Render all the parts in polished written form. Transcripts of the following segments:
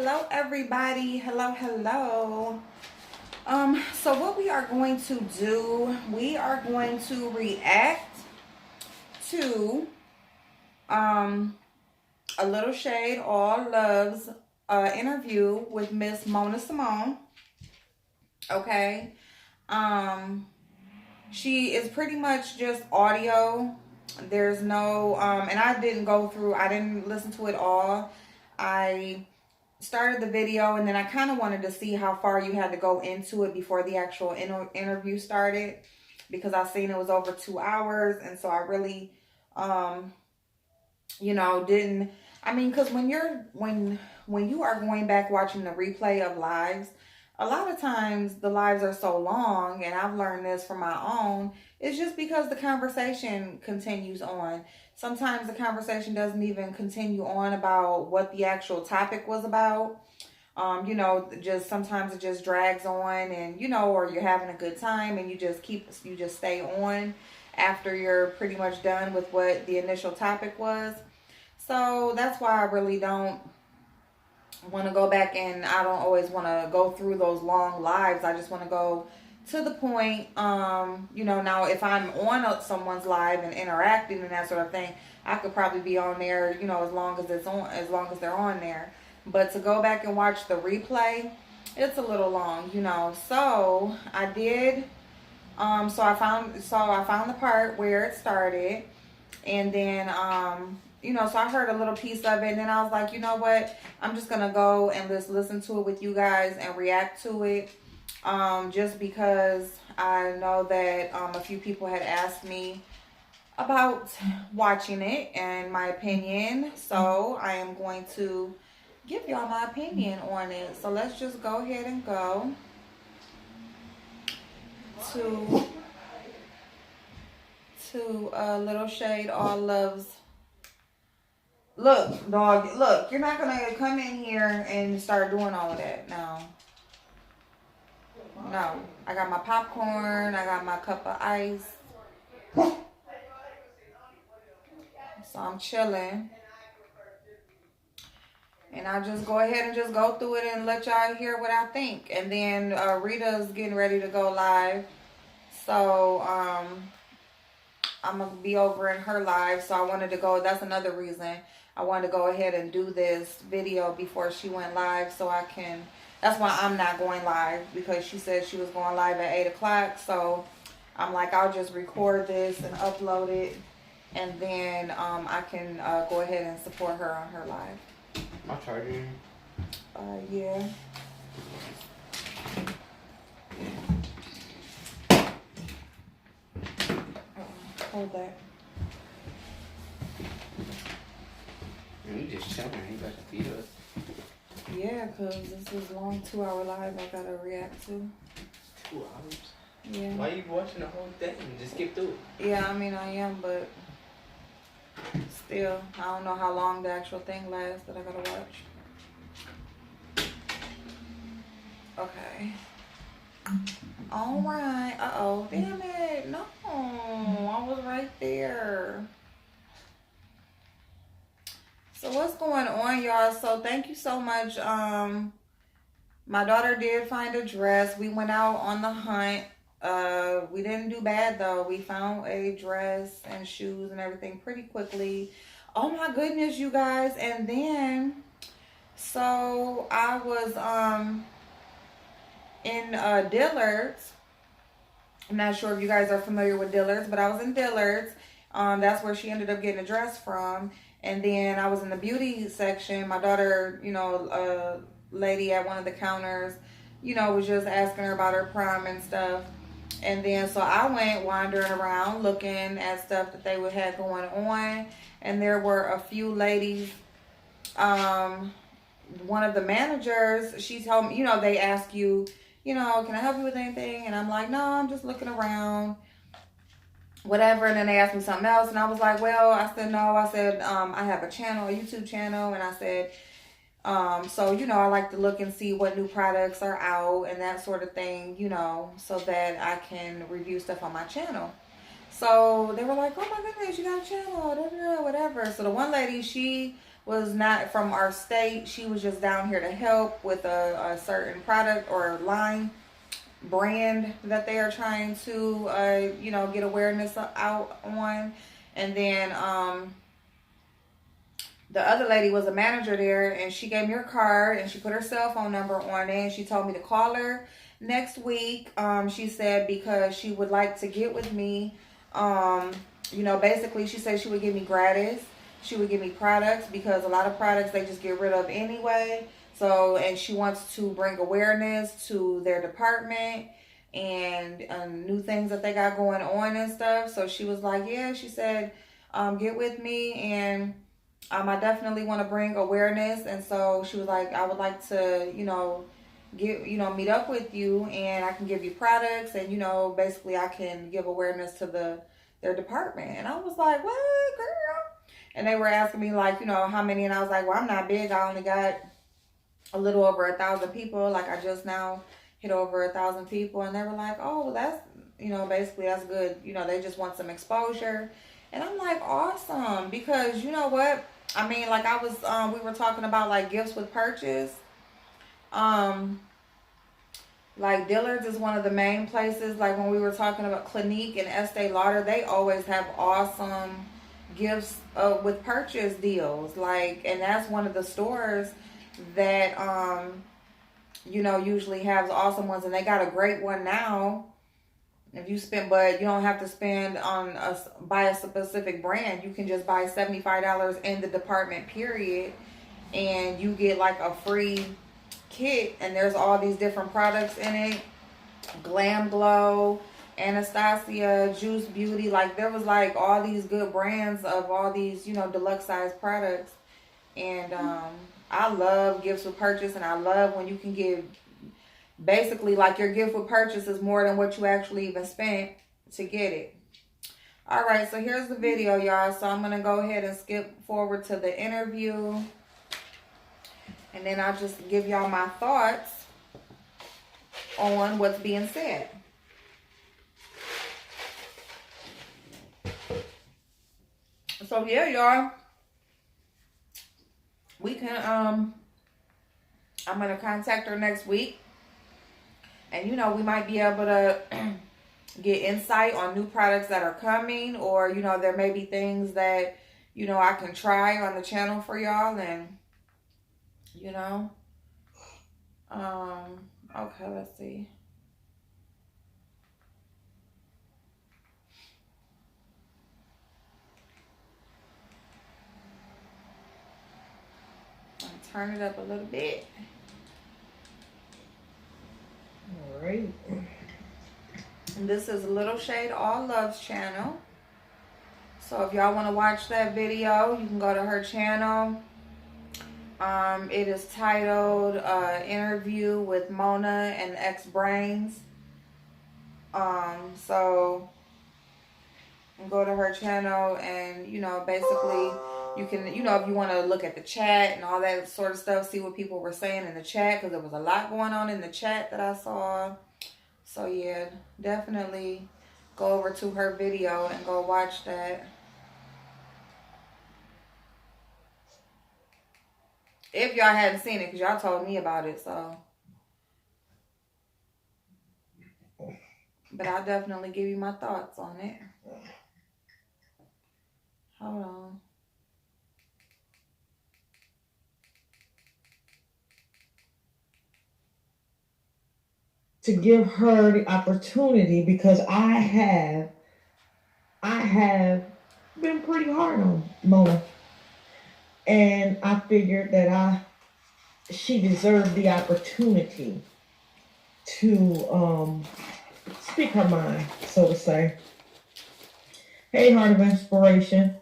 Hello, everybody. Hello. So what we are going to do, we are going to react to a little shade, all loves interview with Miss Mona Simone. Okay. Um, she is pretty much just audio. There's no and I didn't listen to it all. I started the video and then I kind of wanted to see how far you had to go into it before the actual interview started, because I seen it was over 2 hours, and so I really didn't. I mean, because when you are going back watching the replay of lives, a lot of times the lives are so long, and I've learned this from my own. It's just because the conversation continues on. Sometimes the conversation doesn't even continue on about what the actual topic was about. Just sometimes it just drags on, and or you're having a good time and you just stay on after you're pretty much done with what the initial topic was. So that's why I really don't want to go back, and I don't always want to go through those long lives. I just want to go to the point. Now if I'm on someone's live and interacting and that sort of thing, I could probably be on there, as long as they're on there. But to go back and watch the replay, it's a little long, So I did. So I found the part where it started, and then so I heard a little piece of it, and then I was like, you know what? I'm just gonna go and just listen to it with you guys and react to it. Just because I know that a few people had asked me about watching it and my opinion. So I am going to give y'all my opinion on it. So let's just go ahead and go to Little Shade All Loves. Look, dog, look, you're not gonna come in here and start doing all of that now. No, I got my popcorn, I got my cup of ice. So I'm chilling. And I'll just go ahead and just go through it and let y'all hear what I think. And then Rita's getting ready to go live. So I'm going to be over in her live. So I wanted to go. That's another reason I wanted to go ahead and do this video before she went live. So I can. That's why I'm not going live, because she said she was going live at 8 o'clock. So I'm like, I'll just record this and upload it. And then I can go ahead and support her on her live. My charger. Yeah. Hold that. You just chilling. You about to feed us. Yeah, because this is long 2-hour live I gotta react to. 2 hours? Yeah. Why are you watching the whole thing? Just skip through it. Yeah, I mean, I am, but still, I don't know how long the actual thing lasts that I gotta watch. Okay. All right. Uh-oh. Damn it. No. I was right there. So what's going on, y'all? So thank you so much. My daughter did find a dress. We went out on the hunt. We didn't do bad, though. We found a dress and shoes and everything pretty quickly. Oh my goodness, you guys. And then, so I was in Dillard's. I'm not sure if you guys are familiar with Dillard's, but I was in Dillard's. That's where she ended up getting a dress from. And then I was in the beauty section. My daughter, lady at one of the counters, was just asking her about her prom and stuff. And then so I went wandering around looking at stuff that they would have going on. And there were a few ladies. One of the managers, she told me, they ask you, can I help you with anything? And I'm like, no, I'm just looking around, whatever. And then they asked me something else, and I was like, well, I said, no. I said, I have a channel, a YouTube channel. And I said, so, I like to look and see what new products are out and that sort of thing, so that I can review stuff on my channel. So they were like, oh my goodness, you got a channel, whatever. So the one lady, she was not from our state. She was just down here to help with a certain product or line brand that they are trying to, get awareness out on. And then the other lady was a manager there, and she gave me her card and she put her cell phone number on it, and she told me to call her next week. She said because she would like to get with me. Basically she said she would give me gratis. She would give me products because a lot of products they just get rid of anyway. So, and she wants to bring awareness to their department and new things that they got going on and stuff. So she was like, yeah, she said, get with me, and I definitely want to bring awareness. And so she was like, I would like to, meet up with you, and I can give you products, and, basically I can give awareness to their department. And I was like, what, girl? And they were asking me like, how many, and I was like, well, I'm not big. I only got a little over 1,000 people. Like I just now hit over 1,000 people, and they were like, oh, well, that's, basically that's good. They just want some exposure. And I'm like, awesome, because you know what? I mean, like I was, we were talking about like gifts with purchase. Like Dillard's is one of the main places. Like when we were talking about Clinique and Estee Lauder, they always have awesome gifts with purchase deals. Like, and that's one of the stores that, usually has awesome ones, and they got a great one now. If you spend, but you don't have to spend buy a specific brand. You can just buy $75 in the department period, and you get like a free kit, and there's all these different products in it. Glam Glow, Anastasia, Juice Beauty, like there was like all these good brands of all these, deluxe size products. And I love gifts with purchase, and I love when you can give basically like your gift with purchase is more than what you actually even spent to get it. All right, so here's the video, y'all. So I'm gonna go ahead and skip forward to the interview, and then I'll just give y'all my thoughts on what's being said. So yeah, y'all, we can I'm gonna contact her next week, and we might be able to get insight on new products that are coming, or there may be things that I can try on the channel for y'all. And okay, let's see. I'll turn it up a little bit. All right. And this is Little Shade All Loves channel. So if y'all want to watch that video, you can go to her channel. It is titled Interview with Mona and X Brains. So go to her channel, and basically you can, if you want to look at the chat and all that sort of stuff, see what people were saying in the chat, because there was a lot going on in the chat that I saw. So yeah, definitely go over to her video and go watch that. If y'all hadn't seen it, because y'all told me about it, so. But I'll definitely give you my thoughts on it. Hold on. To give her the opportunity, because I have been pretty hard on Mona. And I figured that she deserved the opportunity to speak her mind, so to say. Hey, Heart of Inspiration.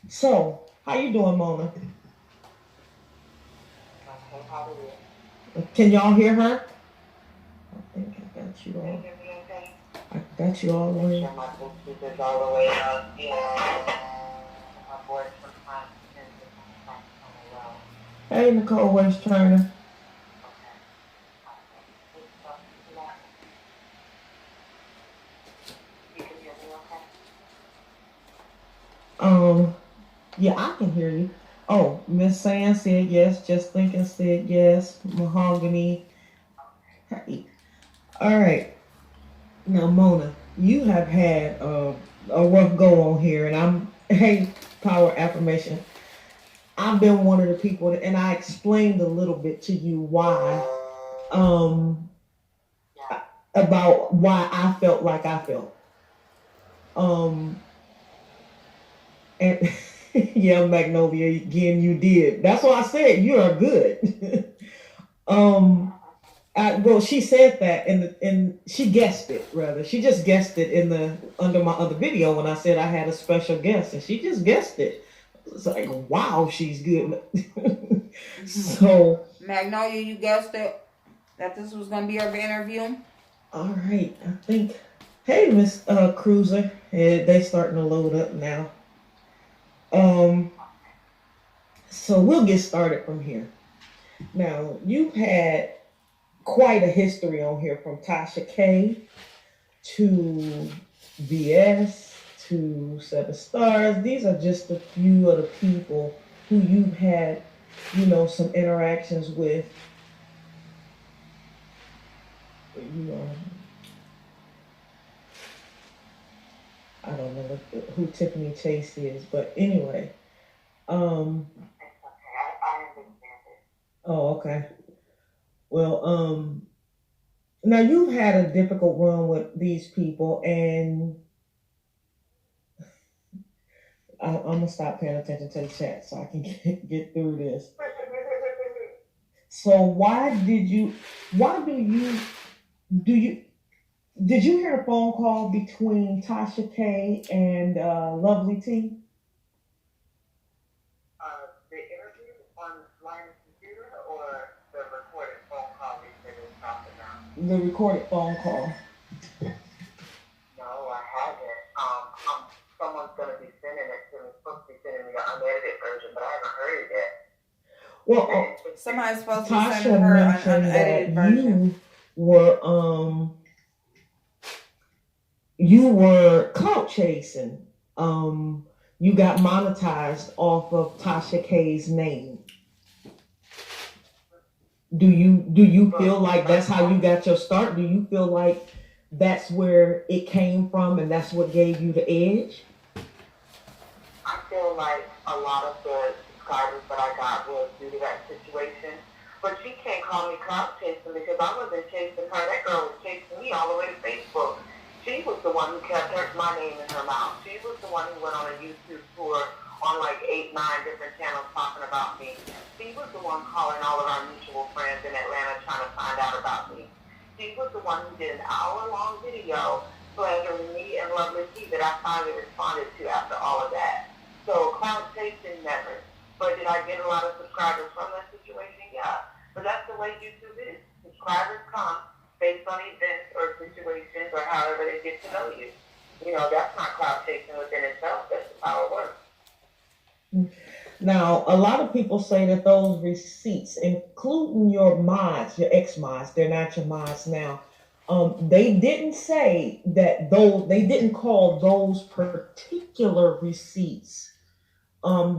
So, how you doing, Mona? Can y'all hear her? I think I got you all. I got you all on here. Hey, Nicole West Turner. Yeah, I can hear you. Oh, Miss Sand said yes. Just thinking said yes. Mahogany. Hey. All right. Now, Mona, you have had a rough go on here, and hey, power affirmation. I've been one of the people, and I explained a little bit to you why, um, about why I felt like I felt. Um, and yeah, Magnolia, again, you did. That's why I said you are good. um, well, she said that in she guessed it rather. She just guessed it in the under my other video when I said I had a special guest, and she just guessed it. It's like, wow, she's good. So, Magnolia, you guessed it that this was gonna be your interview. all right, I think. Hey, Miss Cruiser, they starting to load up now. Um, so we'll get started from here. Now, you've had quite a history on here from Tasha K to VS to Seven Stars. These are just a few of the people who you've had, some interactions with. I don't know who Tiffany Chase is, but anyway. Oh, okay. Well, now you've had a difficult run with these people, and I'm gonna stop paying attention to the chat so I can get through this. So did you hear a phone call between Tasha K and Lovely T? The interview on line of computer or the recorded phone call we said was talking about? The recorded phone call. No, I haven't. Someone's gonna be sending it to me. Supposed to be sending me the unedited version, but I haven't heard it yet. Well, somebody's supposed to Tasha send her an mentioned unedited that version. You were clout chasing. You got monetized off of Tasha K's name. Do you feel like that's how you got your start? Do you feel like that's where it came from and that's what gave you the edge? I feel like a lot of the subscribers that I got was due to that situation. But she can't call me clout chasing because I wasn't chasing her. That girl was chasing me all the way to Facebook. She was the one who kept my name in her mouth. She was the one who went on a YouTube tour on like 8, 9 different channels talking about me. She was the one calling all of our mutual friends in Atlanta trying to find out about me. She was the one who did an hour-long video slandering me and Lovely T that I finally responded to after all of that. So clout chasing never. But did I get a lot of subscribers from that situation? Yeah. But that's the way YouTube is. Subscribers come based on events or situations or however they get to know you. That's not clout chasing within itself. That's just how it works. Now, a lot of people say that those receipts, including your mods, your ex-mods, they're not your mods now, they didn't say that they didn't call those particular receipts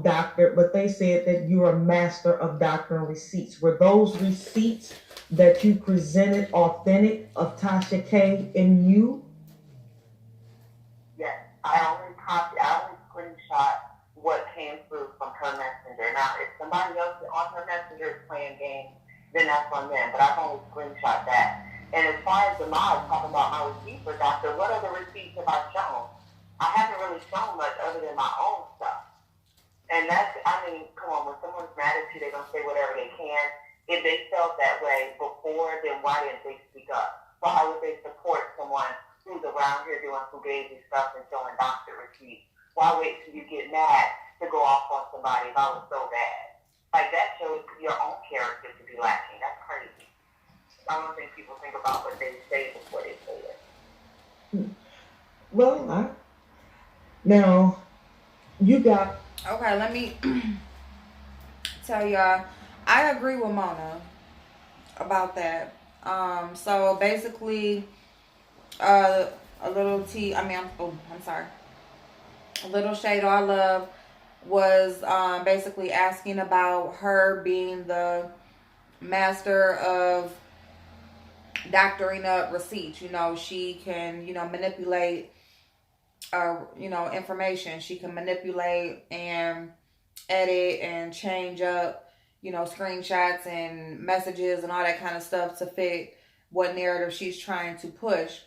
doctor, but they said that you're a master of doctoring receipts. Were those receipts that you presented authentic of Tasha K and you? Yes, I only screenshot what came through from her messenger. Now, if somebody else on her messenger is playing games, then that's on them, but I've only screenshot that. And as far as the mods talking about my receipt for doctor, what other receipts have I shown? I haven't really shown much other than my own stuff. And come on, when someone's mad at you, they're going to say whatever they can. If they felt that way before, then why didn't they speak up? Why would they support someone who's around here doing fugazi stuff and showing doctor receipts? Why wait till you get mad to go off on somebody if I was so bad? Like, that shows your own character to be lacking. That's crazy. I don't think people think about what they say before they say it. Well, now, you got... Okay, let me tell y'all. I agree with Mona about that. So basically, a little shade, all love. was basically asking about her being the master of doctoring up receipts. She can, manipulate, information. She can manipulate and edit and change up, screenshots and messages and all that kind of stuff to fit what narrative she's trying to push.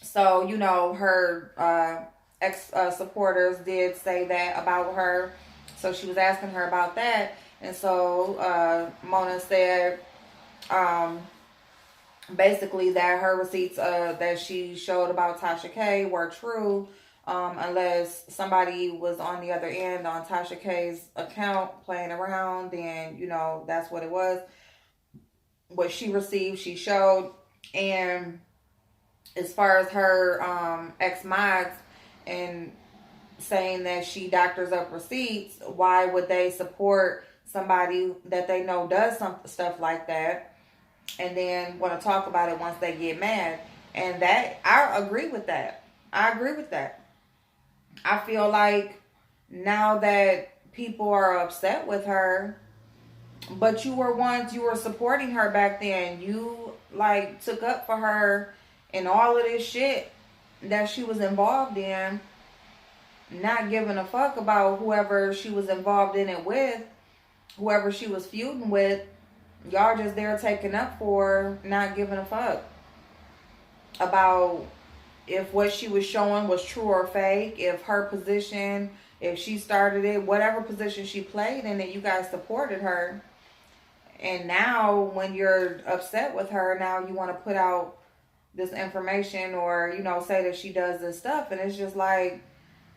So, her ex supporters did say that about her. So she was asking her about that. And so Mona said basically that her receipts that she showed about Tasha K were true, unless somebody was on the other end on Tasha K's account playing around, then that's what it was. What she received, she showed. And as far as her ex mods and saying that she doctors up receipts, why would they support somebody that they know does some stuff like that and then want to talk about it once they get mad? And that, I agree with that. I feel like now that people are upset with her, but you were supporting her back then. You like took up for her and all of this shit that she was involved in, not giving a fuck about whoever she was involved in it with, whoever she was feuding with. Y'all just there taking up for her, not giving a fuck about if what she was showing was true or fake, if her position, if she started it, whatever position she played in it, you guys supported her. And now when you're upset with her, now you want to put out this information or, say that she does this stuff. And it's just like,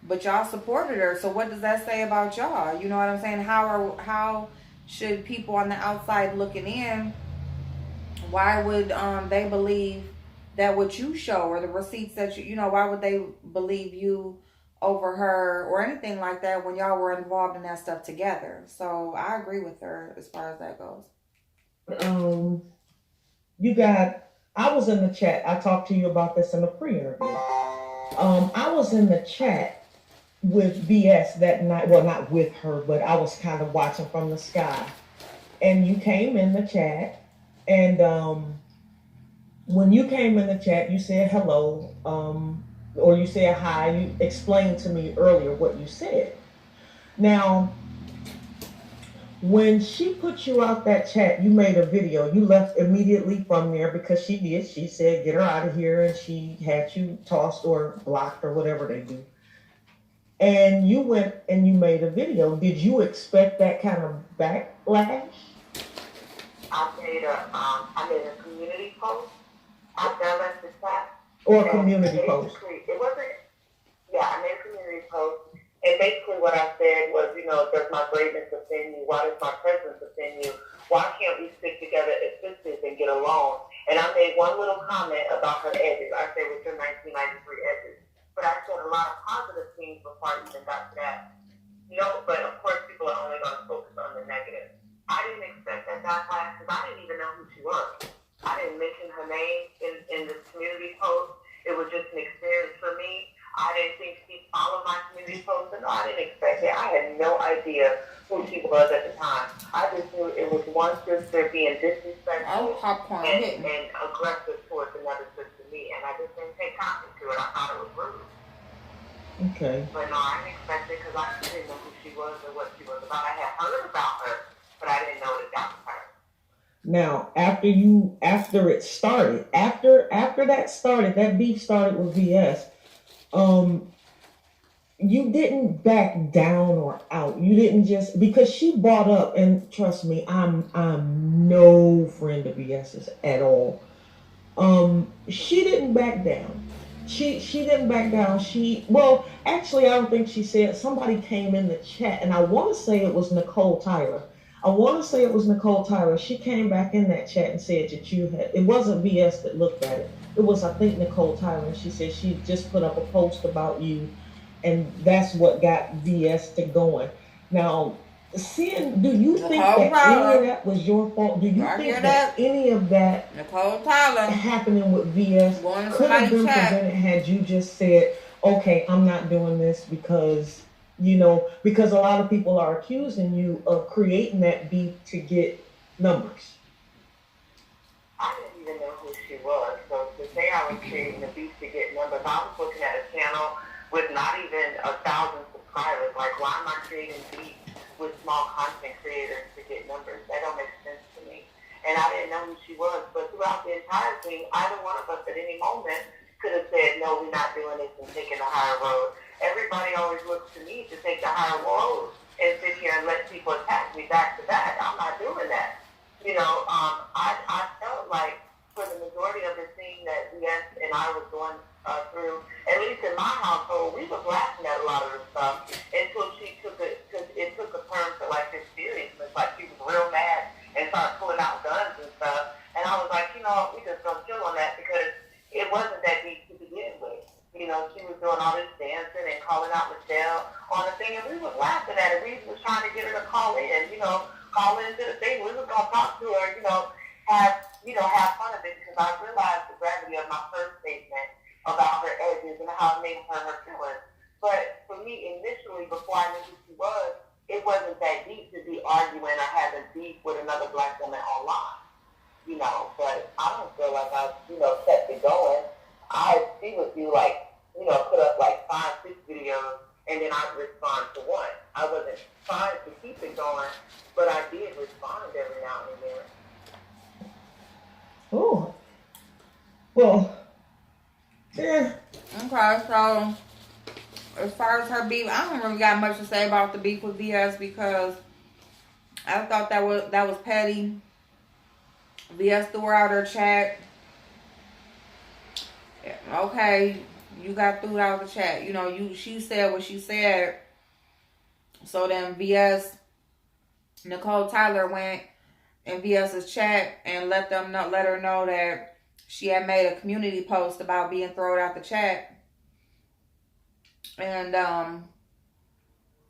but y'all supported her. So what does that say about y'all? You know what I'm saying? How should people on the outside looking in, why would they believe that what you show or the receipts that why would they believe you over her or anything like that when y'all were involved in that stuff together? So I agree with her as far as that goes. I was in the chat. I talked to you about this in the pre-interview. I was in the chat with VS that night. Well, not with her, but I was kind of watching from the sky. And you came in the chat. And when you came in the chat, you said hello. Or you said hi. You explained to me earlier what you said. Now, when she put you out that chat, you made a video. You left immediately from there because she did. She said, get her out of here. And she had you tossed or blocked or whatever they do. And you went and you made a video. Did you expect that kind of backlash? I made a community post after I left the chat. Or a community post. It wasn't, I made a community post. And basically what I said was, does my greatness offend you? Why does my presence offend you? Why can't we stick together as sisters and get along? And I made one little comment about her edges. I said with your 1993 edges. But I said a lot of positive things before I even got to that. But of course people are only going to focus on the negative. I didn't expect that backlash because I didn't even know who she was. I didn't mention her name in this community post. It was just an experience for me. I didn't think she followed my community posts. No, I didn't expect it. I had no idea who she was at the time. I just knew it was one sister being disrespectful and aggressive towards another sister, me. And I just didn't take kindly to it. I thought it was rude. Okay. But no, I didn't expect it because I didn't know who she was or what she was about. I had heard about her, but I didn't know it got with her. Now, after it started, after that started, that beef started with VS. You didn't back down or out. You didn't just, because she brought up, and trust me, I'm no friend of VS's at all. She didn't back down. She didn't back down. Actually, I don't think she said, somebody came in the chat, and I want to say it was Nicole Tyler. She came back in that chat and said that it wasn't VS that looked at it. It was, I think, Nicole Tyler. And she said she just put up a post about you, and that's what got VS to going. Now, do you think that any of that was your fault? Do you think that any of that Nicole Tyler happening with VS could have been prevented had you just said, okay, I'm not doing this because You know, because a lot of people are accusing you of creating that beef to get numbers. I didn't even know who she was. So to say I was creating the beef to get numbers, I was looking at a channel with not even 1,000 subscribers. Like, why am I creating beef with small content creators to get numbers? That don't make sense to me. And I didn't know who she was. But throughout the entire thing, either one of us at any moment could have said, no, we're not doing this and taking the higher road. Everybody always looks to me to take the higher road and sit here and let people attack me back to back. I'm not doing that. You know, I felt like for the majority of the thing that VS and I was going through, at least in my household, we was laughing at a lot of the stuff until she took it, because it took a turn to like this seriousness, like she was real mad and started pulling out guns and stuff. And I was like, you know, we just gonna chill on that because it wasn't that deep to begin with. You know, she was doing all this dancing and calling out Michelle on the thing, and we was laughing at it. We was trying to get her to call in, you know, call into the thing. We was gonna talk to her, you know, have fun of it, because I realized the gravity of my first statement about her edges and how it made her feelings. But for me, initially, before I knew who she was, it wasn't that deep to be arguing or having beef with another black woman online. You know, but I don't feel like I, you know, kept it going. She would do like, you know, put up like 5, 6 videos, and then I'd respond to one. I wasn't trying to keep it going, but I did respond every now and then. Oh, well, yeah. Okay, so as far as her beef, I don't really got much to say about the beef with VS because I thought that was petty. VS threw her out her chat. Okay, you got threw out the chat. You know, she said what she said. So then VS, Nicole Tyler went in VS's chat and let her know that she had made a community post about being thrown out the chat. And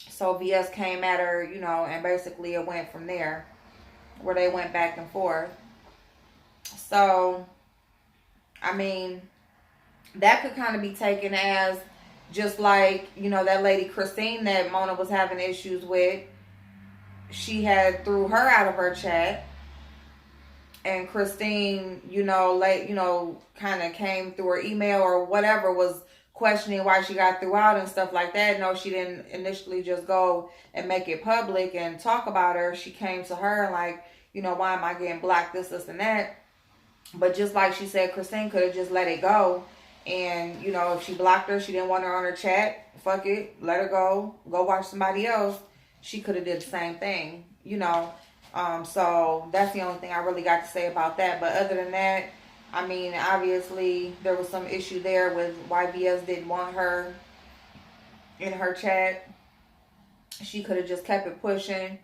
so VS came at her, you know, and basically it went from there, where they went back and forth. So, I mean, that could kind of be taken as just like, you know, that lady Christine that Mona was having issues with. She had threw her out of her chat. And Christine, you know, kind of came through her email or whatever, was questioning why she got threw out and stuff like that. No, she didn't initially just go and make it public and talk about her. She came to her like, you know, why am I getting blocked, this, and that. But just like she said, Christine could have just let it go. And, you know, if she blocked her, she didn't want her on her chat, fuck it, let her go watch somebody else. She could have did the same thing, you know. So that's the only thing I really got to say about that. But other than that, I mean, obviously there was some issue there with why VS didn't want her in her chat. She could have just kept it pushing.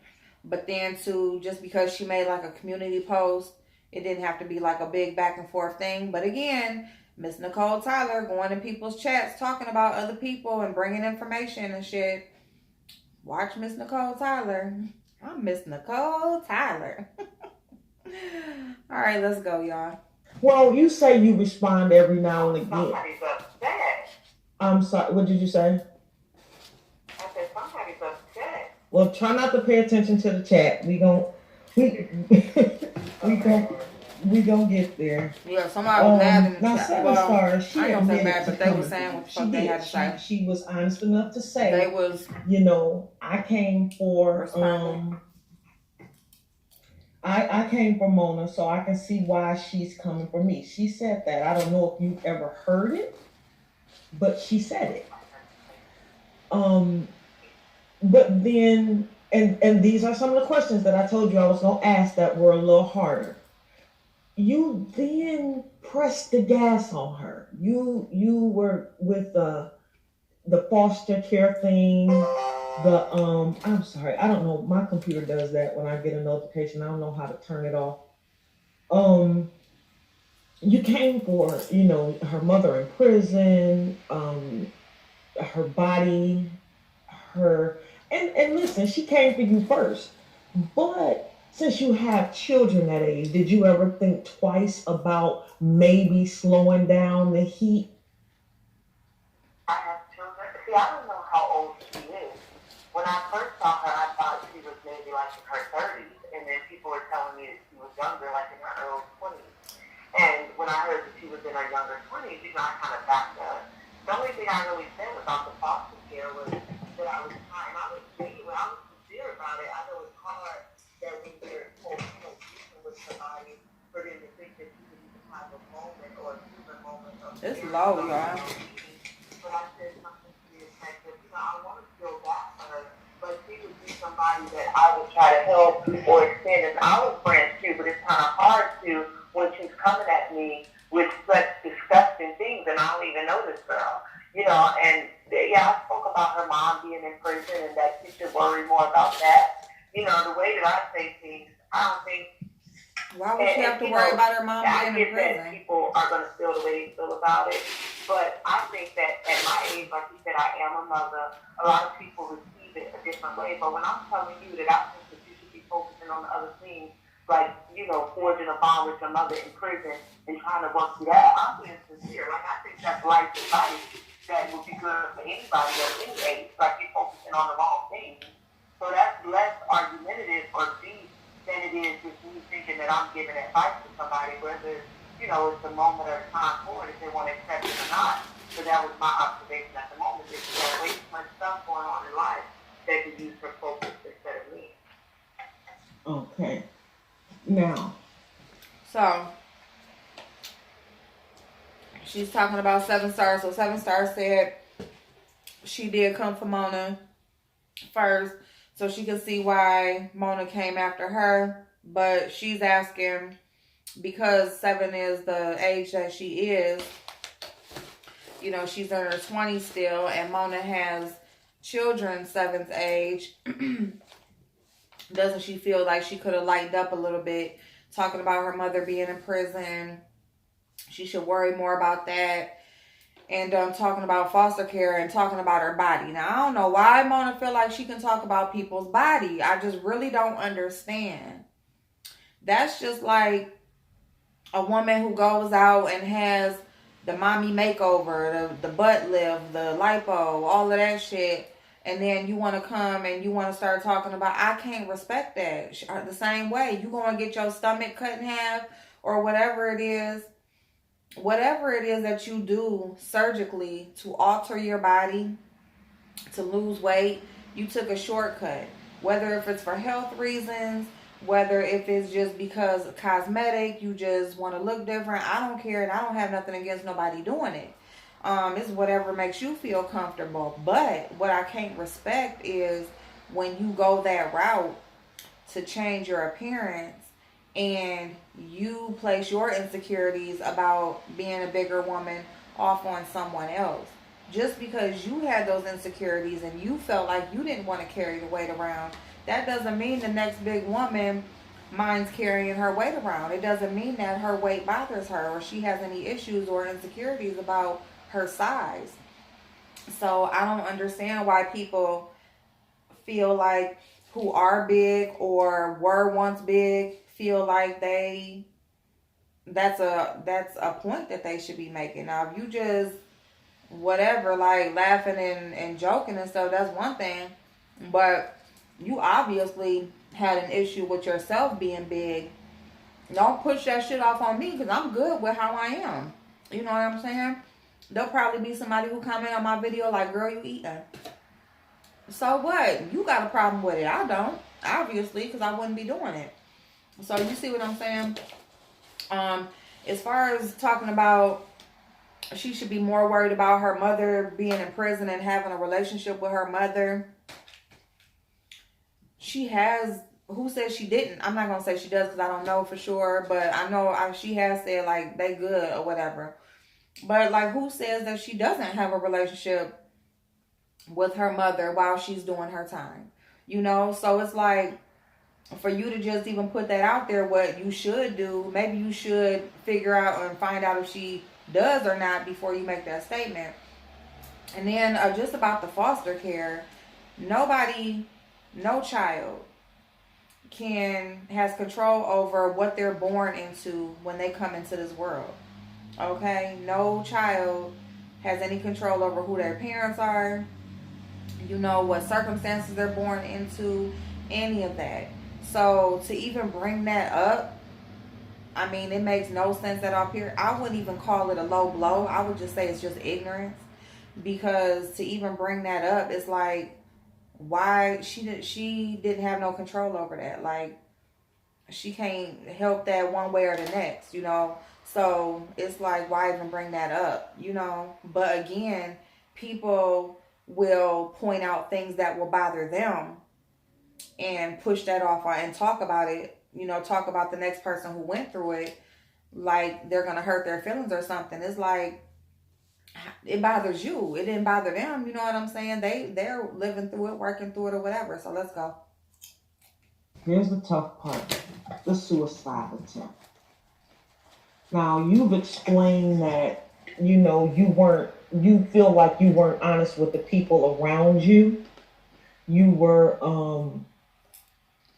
But then just because she made like a community post, it didn't have to be like a big back and forth thing. But again, Miss Nicole Tyler going in people's chats, talking about other people and bringing information and shit. Watch Miss Nicole Tyler. I'm Miss Nicole Tyler. All right, let's go, y'all. Well, you say you respond every now and again. Somebody's upset. I'm sorry, what did you say? I said somebody's upset. Well, try not to pay attention to the chat. We gon' get there. Yeah, somebody was mad in the now, chat. Seven Stars, she I ain't gonna say admitted mad, to but they were coming. saying what the She fuck they did. had to say. She was honest enough to say, They was, you know, I came for Responding. I came for Mona, so I can see why she's coming for me. She said that. I don't know if you've ever heard it, but she said it. But then, and these are some of the questions that I told you I was gonna ask that were a little harder. You then pressed the gas on her. You were with the foster care thing. I'm sorry, I don't know. My computer does that when I get a notification. I don't know how to turn it off. You came for, you know, her mother in prison, her body, and listen, she came for you first. But since you have children that age, did you ever think twice about maybe slowing down the heat? I have children. See, I don't know how old she is. when I first saw her, I thought she was maybe like in her 30s, and then people were telling me that she was younger, like in her early 20s. And when I heard that she was in her younger 20s, I kind of backed up. The only thing I really said about the foster care was that I was trying. I was genuine. I was sincere about it. I know it's hard that when you're dealing with somebody, for them to think that you can even have a moment or a human moment of It's low, y'all. but I said something to the effect of, I want to feel that for her, but she would be somebody that I would try to help or extend an olive branch to, but it's kind of hard to when she's coming at me with such disgusting things, and I don't even know this girl, and yeah, I spoke about her mom being in prison and that she should worry more about that. The way that I say things, I don't think. Why would she have to worry about her mom being in I get prison? that people are going to feel the way they feel about it, but I think that at my age, like you said, I am a mother. A lot of people receive it a different way, but when I'm telling you that I think that you should be focusing on the other things, like, forging a bond with your mother in prison and trying to work through that, I'm being sincere. Like, I think that's life advice that would be good for anybody at any age, like you're focusing on the wrong things. So that's less argumentative or deep than it is just me thinking that I'm giving advice to somebody, whether, it's a moment or a time for it, if they want to accept it or not. So that was my observation at the moment, is that there's way too much stuff going on in life that could use for focus instead of me. Okay. Now. So, she's talking about 7 Stars. So 7 Stars said she did come for Mona first, so she could see why Mona came after her. But she's asking, because 7 is the age that she is, she's in her 20s still, and Mona has children 7's age. Doesn't she feel like she could have lightened up a little bit, talking about her mother being in prison? She should worry more about that. And talking about foster care and talking about her body. Now, I don't know why Mona feel like she can talk about people's body. I just really don't understand. That's just like a woman who goes out and has the mommy makeover, the butt lift, the lipo, all of that shit. And then you want to come and you want to start talking about, I can't respect that. The same way, you going to get your stomach cut in half or whatever it is that you do surgically to alter your body, to lose weight, you took a shortcut. Whether if it's for health reasons, whether if it's just because cosmetic, you just want to look different, I don't care, and I don't have nothing against nobody doing it. It's whatever makes you feel comfortable. But what I can't respect is when you go that route to change your appearance and you place your insecurities about being a bigger woman off on someone else. Just because you had those insecurities and you felt like you didn't want to carry the weight around, that doesn't mean the next big woman minds carrying her weight around. It doesn't mean that her weight bothers her or she has any issues or insecurities about her size. So I don't understand why people feel like, who are big or were once big, feel like that's a point that they should be making. Now, if you just whatever, like laughing and joking and stuff, that's one thing. But you obviously had an issue with yourself being big. Don't push that shit off on me, because I'm good with how I am. You know what I'm saying? There'll probably be somebody who comment on my video like, girl, you eating. So what? You got a problem with it. I don't, obviously, because I wouldn't be doing it. So you see what I'm saying? As far as talking about she should be more worried about her mother being in prison and having a relationship with her mother. She has, who says she didn't? I'm not going to say she does because I don't know for sure, but I know she has said like they good or whatever. But like, who says that she doesn't have a relationship with her mother while she's doing her time? So it's like, for you to just even put that out there, what you should do, maybe you should figure out and find out if she does or not before you make that statement. And then just about the foster care, no child has control over what they're born into when they come into this world. Okay? No child has any control over who their parents are. what circumstances they're born into, any of that. So to even bring that up, I mean, it makes no sense at all. Here, I wouldn't even call it a low blow. I would just say it's just ignorance, because to even bring that up, it's like, why she didn't have no control over that. Like, she can't help that one way or the next, So it's like, why even bring that up? But again, people will point out things that will bother them and push that off and talk about it, talk about the next person who went through it like they're going to hurt their feelings or something. It's like, it bothers you. It didn't bother them. You know what I'm saying? They're living through it, working through it, or whatever. So let's go. Here's the tough part. The suicide attempt. Now, you've explained that, you feel like you weren't honest with the people around you. You were,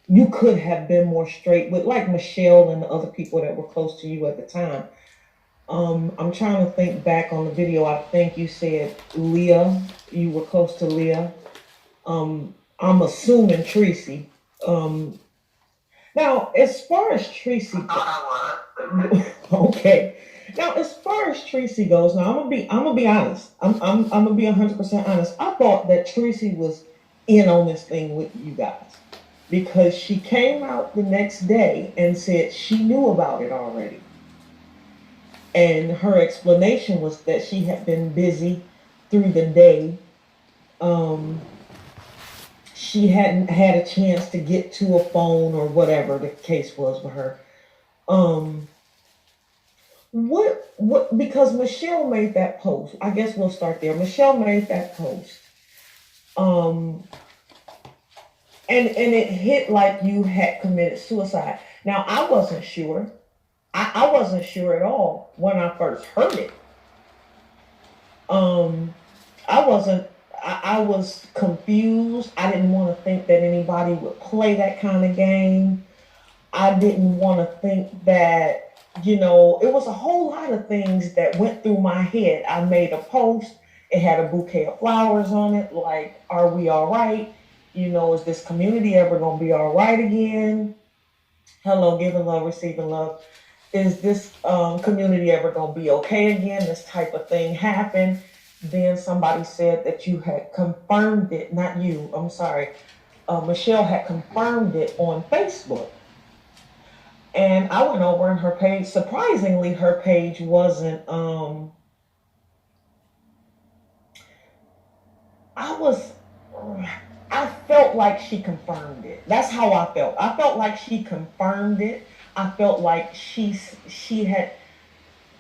you could have been more straight with, like, Michelle and the other people that were close to you at the time. I'm trying to think back on the video. I think you said Leah. You were close to Leah. I'm assuming Tracy. Now, as far as Tracy, okay. Now, as far as Tracy goes, now I'm gonna be honest. I'm gonna be 100% honest. I thought that Tracy was in on this thing with you guys, because she came out the next day and said she knew about it already. And her explanation was that she had been busy through the day. She hadn't had a chance to get to a phone or whatever the case was with her. Because Michelle made that post. I guess we'll start there. Michelle made that post. And it hit like you had committed suicide. Now, I wasn't sure. I wasn't sure at all when I first heard it. I was confused. I didn't want to think that anybody would play that kind of game. I didn't want to think that, it was a whole lot of things that went through my head. I made a post. It had a bouquet of flowers on it. Like, are we all right? Is this community ever going to be all right again? Hello, giving love, receiving love. Is this community ever going to be okay again? This type of thing happened. Then somebody said that you had confirmed it. Not you, I'm sorry. Michelle had confirmed it on Facebook. And I went over on her page. Surprisingly, her page wasn't, I felt like she confirmed it. That's how I felt. I felt like she confirmed it. I felt like she had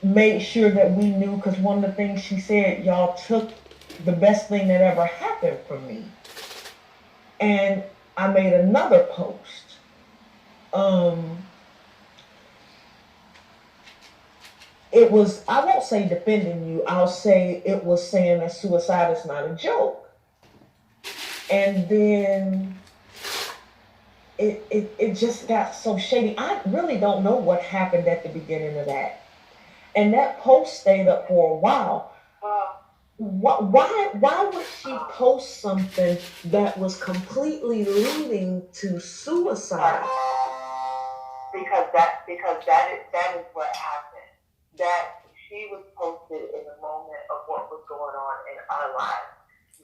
made sure that we knew, because one of the things she said, y'all took the best thing that ever happened from me. And I made another post. It was, I won't say defending you, I'll say it was saying that suicide is not a joke. And then it just got so shady. I really don't know what happened at the beginning of that. And that post stayed up for a while. Why would she post something that was completely leading to suicide? Because that is what happened. That she was posted in the moment of what was going on in our lives.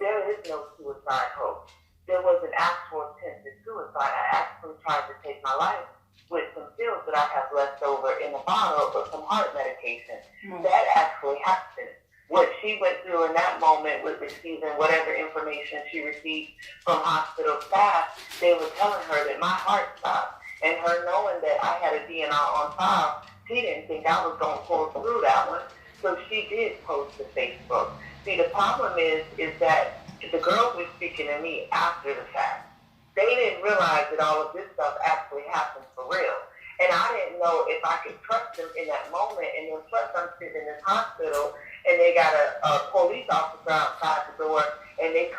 There is no suicide hope. There was an actual attempted suicide. I actually tried to take my life with some pills that I have left over in a bottle of some heart medication. That actually happened. What she went through in that moment with receiving whatever information she received from hospital staff, they were telling her that my heart stopped. And her knowing that I had a DNR on file, she didn't think I was going to pull through that one. So she did post to Facebook. See, the problem is that the girls were speaking to me after the fact. They didn't realize that all of this stuff actually happened for real. And I didn't know if I could trust them in that moment. And then plus I'm sitting in this hospital and they got a police officer outside the door and they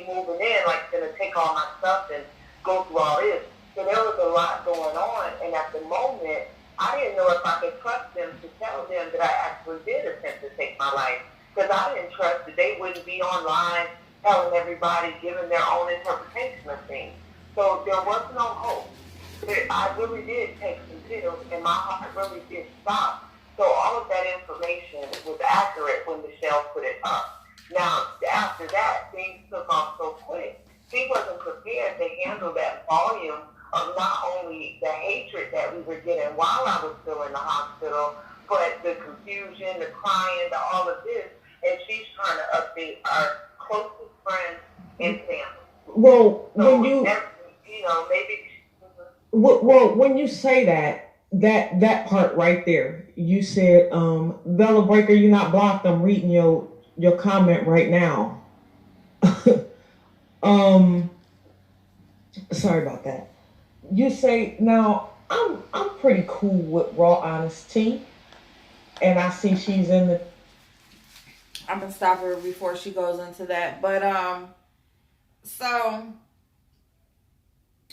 moving in like gonna take all my stuff and go through all this. So there was a lot going on. And at the moment, I didn't know if I could trust them to tell them that I actually did attempt to take my life. Because I didn't trust that they wouldn't be online telling everybody, giving their own interpretation of things. So there was no hope. I really did take some pills, and my heart really did stop. So all of that information was accurate when Michelle put it up. Now, after that, things took off so quick. She wasn't prepared to handle that volume of not only the hatred that we were getting while I was still in the hospital, but the confusion, the crying, all of this. And she's trying to update our closest friends and family. Well, So when you maybe. well, when you say that part right there, you said, Bella Breaker, you're not blocked. I'm reading your comment right now. Sorry about that. You say, now I'm pretty cool with raw honesty, and I see she's in the. I'm gonna stop her before she goes into that. But so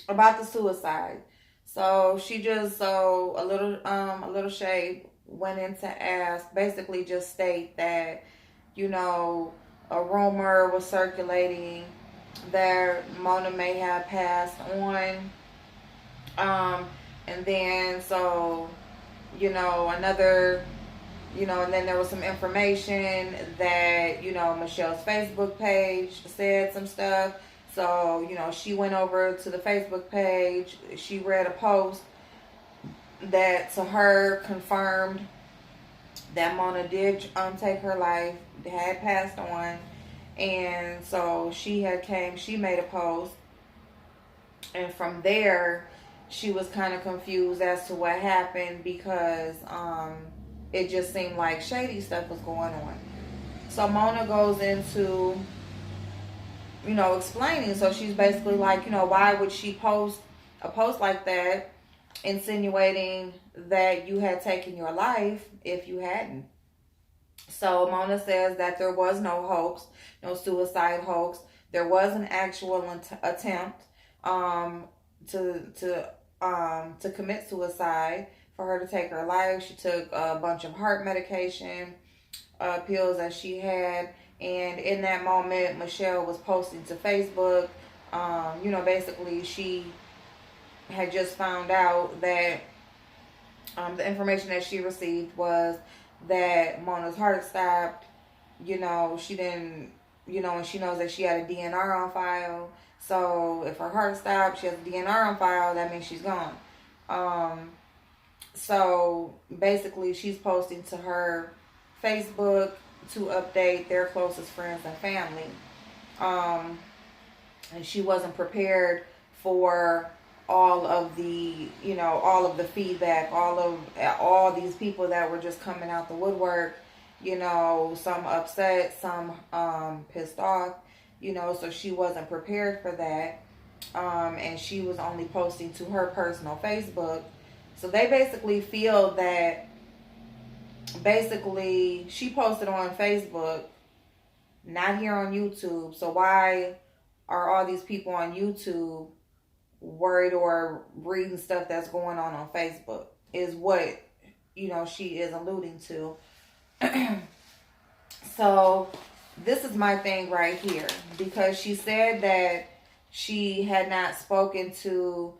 about the suicide. So she just a little shade went in to ask, basically just state that, a rumor was circulating that Mona may have passed on. And then so, another, and then there was some information that, Michelle's Facebook page said some stuff. So, she went over to the Facebook page. She read a post that to her confirmed that Mona did take her life, had passed on. And so she made a post. And from there, she was kind of confused as to what happened because it just seemed like shady stuff was going on. So Mona goes into explaining. So she's basically like, why would she post a post like that, insinuating that you had taken your life if you hadn't? So Mona says that there was no hoax, no suicide hoax. There was an actual attempt to commit suicide, for her to take her life. She took a bunch of heart medication, pills that she had. And in that moment, Michelle was posting to Facebook. Basically she had just found out that the information that she received was that Mona's heart stopped. She didn't, and she knows that she had a DNR on file. So if her heart stopped, she has a DNR on file, that means she's gone. So basically she's posting to her Facebook to update their closest friends and family. And she wasn't prepared for all of the feedback, all these people that were just coming out the woodwork, some upset, some pissed off, so she wasn't prepared for that. And she was only posting to her personal Facebook. So they basically feel that she posted on Facebook, not here on YouTube. So why are all these people on YouTube worried or reading stuff that's going on Facebook, is what, she is alluding to. So this is my thing right here, because she said that she had not spoken to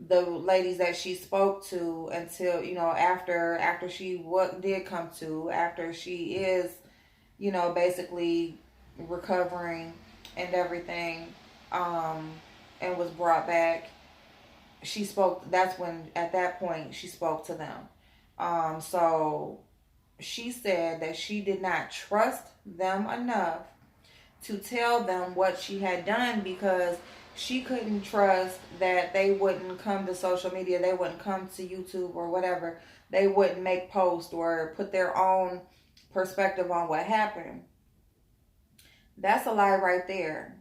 the ladies that she spoke to until, after she did come to, after she is, basically recovering and everything, and was brought back. She spoke, that's when, at that point, she spoke to them. So she said that she did not trust them enough to tell them what she had done, because she couldn't trust that they wouldn't come to social media, they wouldn't come to YouTube or whatever, they wouldn't make posts or put their own perspective on what happened. That's a lie right there.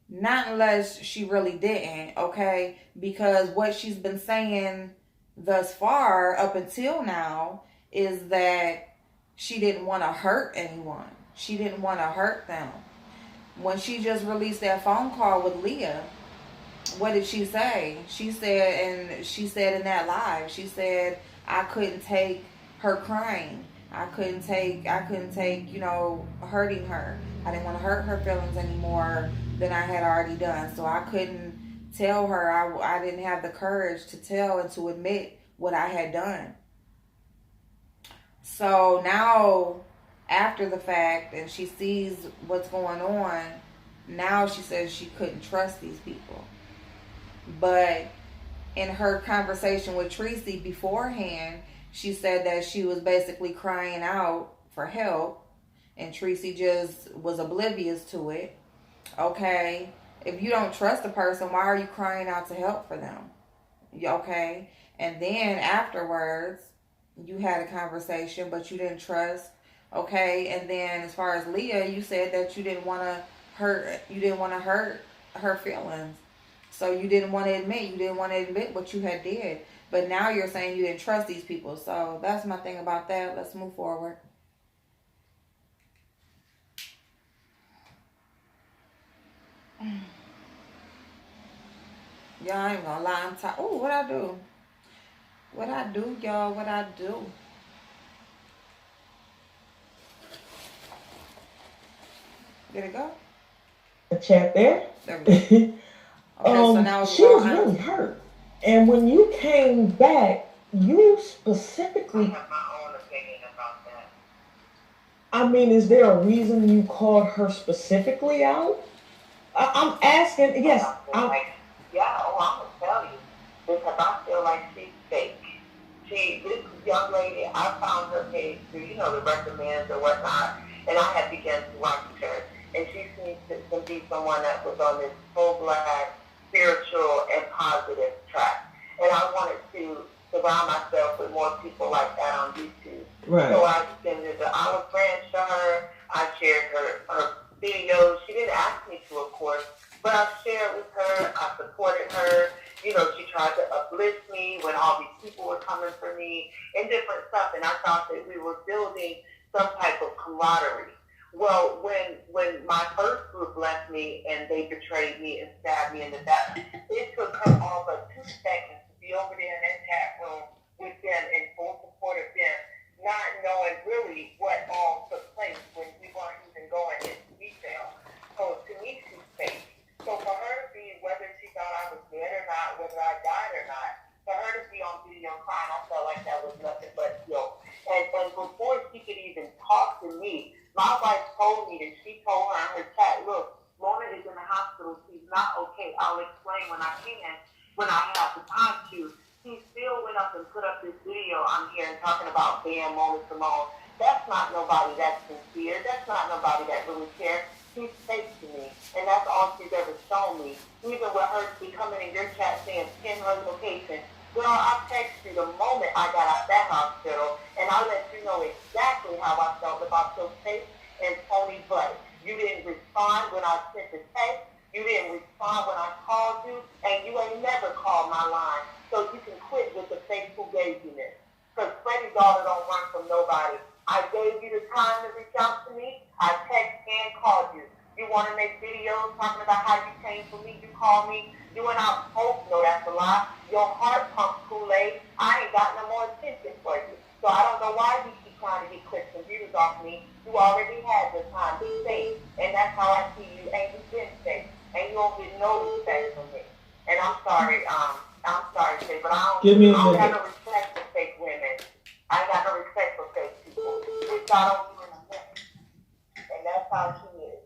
Not unless she really didn't, okay? Because what she's been saying thus far, up until now, is that she didn't want to hurt anyone. She didn't want to hurt them. When she just released that phone call with Leah, what did she say? She said in that live, she said, I couldn't take her crying. I couldn't take, hurting her. I didn't want to hurt her feelings anymore than I had already done. So I couldn't tell her. I didn't have the courage to tell and to admit what I had done. So now, after the fact, and she sees what's going on, now she says she couldn't trust these people. But in her conversation with Tracy beforehand, she said that she was basically crying out for help, and Tracy just was oblivious to it. Okay, if you don't trust a person, why are you crying out to help for them? Okay, and then afterwards, you had a conversation, but you didn't trust. Okay, and then as far as Leah, you said that you didn't want to hurt. You didn't want to hurt her feelings. So you didn't want to admit what you had did. But now you're saying you didn't trust these people. So that's my thing about that. Let's move forward. Y'all, I ain't gonna lie. I'm tired. Oh, what I do? What I do, y'all? What I do? Did it go? The chat there. There we go. Okay, so now she was really hurt. And when you came back, you specifically... I have my own opinion about that. I mean, is there a reason you called her specifically out? I'm asking, yes. I'm going to tell you. Because I feel like she's fake. This young lady, I found her page through, the recommends or whatnot, and I had begun to watch her. And she seems to be someone that was on this full-black, spiritual, and positive track. And I wanted to surround myself with more people like that on YouTube. Right. So I extended the olive branch to her. I shared her videos. She didn't ask me to, of course, but I shared with her. I supported her. She tried to uplift me when all these people were coming for me and different stuff. And I thought that we were building some type of camaraderie. Well, when my first group left me and they betrayed me and stabbed me in the back, it took her all but 2 seconds to be over there in that chat room with them in full support of them, not knowing really what all took place when we weren't even going into detail. So to me, she's fake. So for her to be, whether she thought I was dead or not, whether I died or not, for her to be on video crying, I felt like that was nothing but guilt. And before she could even talk to me, my wife told me that she told her in her chat, look, Mona is in the hospital. She's not okay. I'll explain when I can, when I have the time to. She still went up and put up this video I'm here and talking about damn Mona Simone. That's not nobody that's sincere. That's not nobody that really cares. She's fake to me. And that's all she's ever shown me. Even with her becoming in your chat saying pin her location. Girl, I text you the moment I got out that hospital, and I let you know exactly how I felt about your tape and Tony Butt. You didn't respond when I sent the text. You didn't respond when I called you, and you ain't never called my line. So you can quit with the fake fugaziness. Because Freddie's daughter don't run from nobody. I gave you the time to reach out to me. I texted and called you. You want to make videos talking about how you came for me, you call me. You went out hope, no, that's a lie. Your heart pumps Kool-Aid. I ain't got no more attention for you. So I don't know why you keep trying to get clicks and views off me. You already had the time to say, and that's how I see you. And you've been safe, and you don't get no respect from me. And I'm sorry, Shay, but I don't got no respect for fake women. I ain't got no respect for fake people. Which I don't even admit. And that's how she is.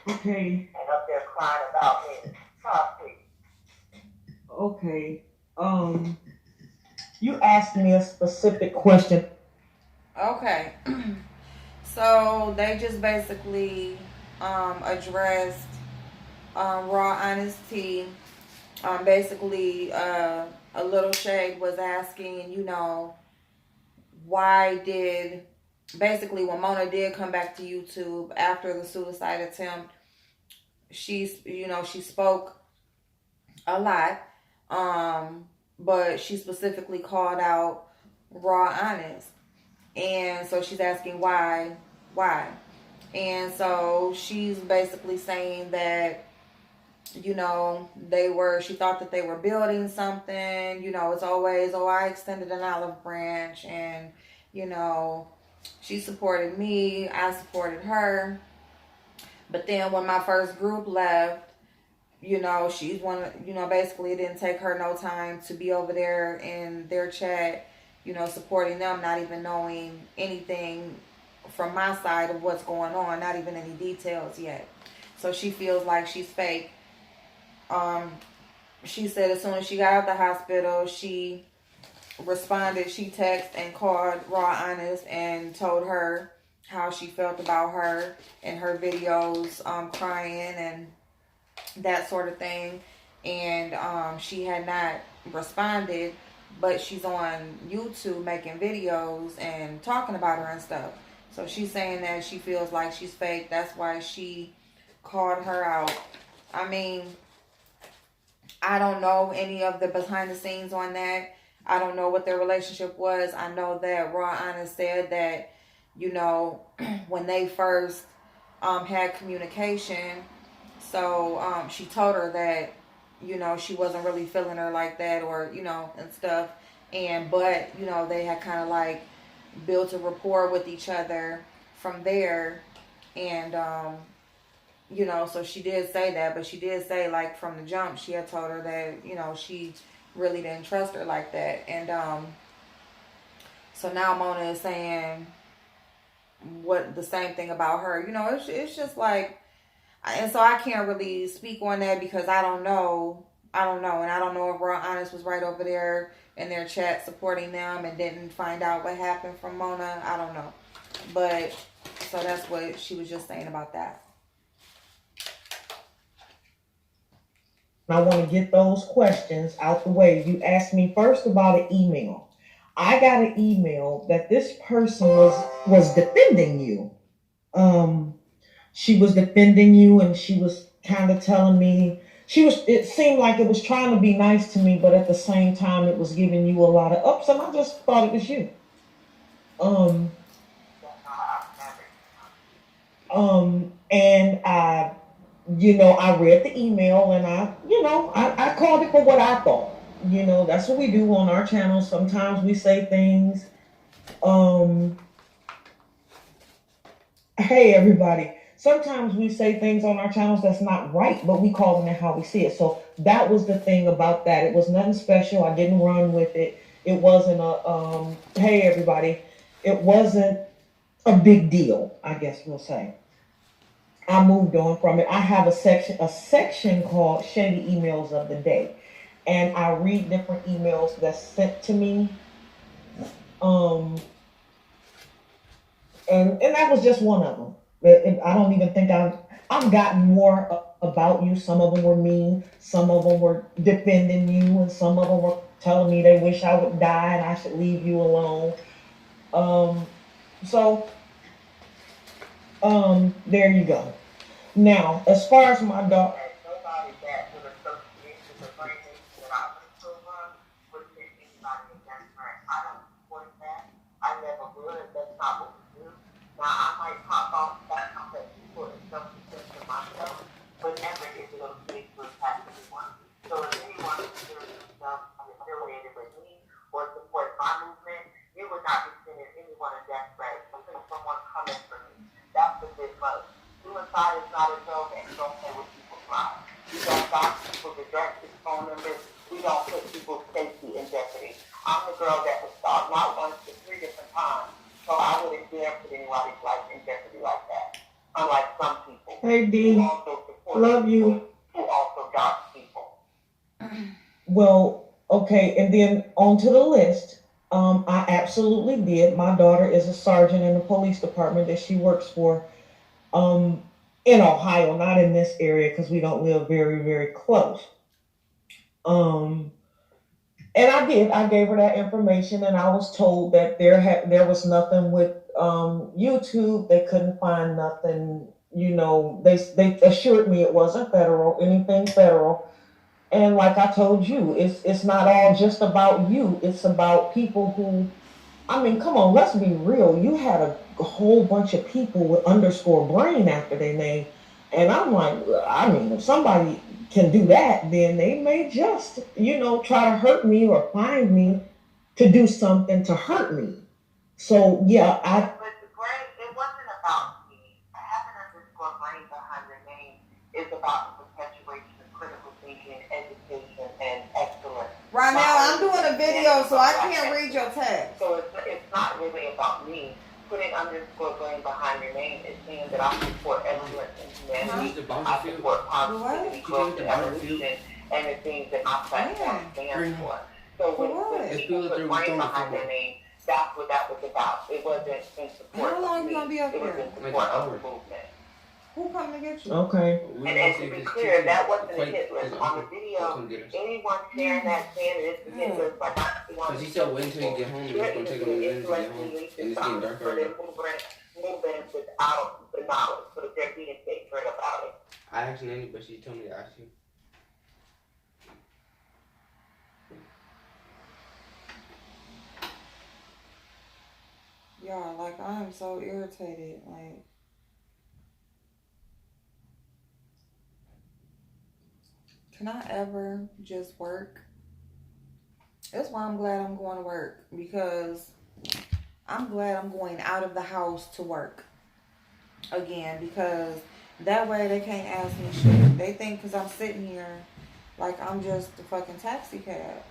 Okay. And up there crying about me. Okay. You asked me a specific question. Okay. So they just basically addressed raw honesty. Basically, a little shade was asking, why did, basically when Mona did come back to YouTube after the suicide attempt, she spoke a lot, but she specifically called out raw honest. And so she's asking why. And so she's basically saying that, she thought that they were building something, it's always, I extended an olive branch and, she supported me, I supported her. But then when my first group left, she's one, basically it didn't take her no time to be over there in their chat, supporting them, not even knowing anything from my side of what's going on, not even any details yet. So she feels like she's fake. She said as soon as she got out the hospital, she responded, she texted and called Raw Honest and told her how she felt about her and her videos, crying and that sort of thing. And she had not responded, but she's on YouTube making videos and talking about her and stuff. So she's saying that she feels like she's fake. That's why she called her out. I mean, I don't know any of the behind the scenes on that. I don't know what their relationship was. I know that Raw Honest said that, when they first had communication, so she told her that, she wasn't really feeling her like that, or, and stuff. But they had kind of like built a rapport with each other from there. And, so she did say that, but she did say, like, from the jump, she had told her that, she really didn't trust her like that. And so now Mona is saying the same thing about her. It's just like, and so I can't really speak on that because I don't know, and I don't know if Raw Honest was right over there in their chat supporting them and didn't find out what happened from Mona. I don't know, but so that's what she was just saying about that. I want to get those questions out the way. You asked me first about an email. I got an email that this person was defending you. She was defending you, and she was kind of telling me it seemed like it was trying to be nice to me, but at the same time it was giving you a lot of ups, and I just thought it was you. And I read the email, and I called it for what I thought. That's what we do on our channel. Sometimes we say things. Hey, everybody. Sometimes we say things on our channels that's not right, but we call them it how we see it. So that was the thing about that. It was nothing special. I didn't run with it. It wasn't hey, everybody. It wasn't a big deal, I guess we'll say. I moved on from it. I have a section called Shady Emails of the Day. And I read different emails that's sent to me. And that was just one of them. I don't even think I've gotten more about you. Some of them were mean. Some of them were defending you. And some of them were telling me they wish I would die and I should leave you alone. There you go. Now, as far as my daughter, Nobody that would associate with the brain that I was so on would pick anybody against her. I don't support that. I never would. That's not what we do. Now, I might pop off that off at people and self-defense to myself, but never is it okay to attack anyone. So if anyone considers themselves affiliated with me or support my movement, you would not be sending anyone a death threat. Something someone coming for me. That's the big most. Suicide is not a joke, and you don't play with people's lives. You don't dox people to direct phone numbers. We don't put people's safety in jeopardy. I'm the girl that was stalked not once but 3 different times, so I wouldn't dare put anybody's life in jeopardy like that. Unlike some people. Hey, D. Who also support Love you. Who also dox people. Well, okay, and then onto the list. I absolutely did. My daughter is a sergeant in the police department that she works for. In Ohio, not in this area because we don't live very, very close. And I gave her that information, and I was told that there was nothing with YouTube. They couldn't find nothing. They assured me it wasn't anything federal. And like I told you, it's not all just about you. It's about people who, come on, let's be real. You had a whole bunch of people with _brain after their name. And I'm like, if somebody can do that, then they may just, try to hurt me or find me to do something to hurt me. So, yeah, But the brain, it wasn't about me. I have an _brain behind Right now, I'm doing a video, so I can't read your text. So it's not really about me. Putting underscore Green behind your name is saying that I support excellence in humanity. I support positivity, growth, and evolution, and the things that my platform stands for. So when people put Green behind their name, that's what that was about. It wasn't in support How long of me. you gonna be up It was here? in support of the movement. Who coming to get you? Okay. And to be clear, that wasn't a hit list. On the video, anyone sharing that saying that it's a hit list, like I Because he said wait until you get home and it's going to take him a minute to get home. And it's getting darker so already. they're moving without the knowledge, so that they're being sacred about it. I asked Nanny, but she told me to ask you. Y'all, like, I am so irritated. Like, can I ever just work? That's why I'm glad I'm going to work, because I'm glad I'm going out of the house to work again, because that way they can't ask me shit. They think because I'm sitting here like I'm just a fucking taxi cab.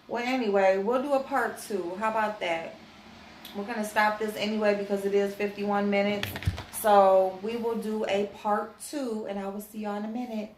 Well, anyway, we'll do a part 2. How about that? We're going to stop this anyway because it is 51 minutes. So we will do a part 2, and I will see y'all in a minute.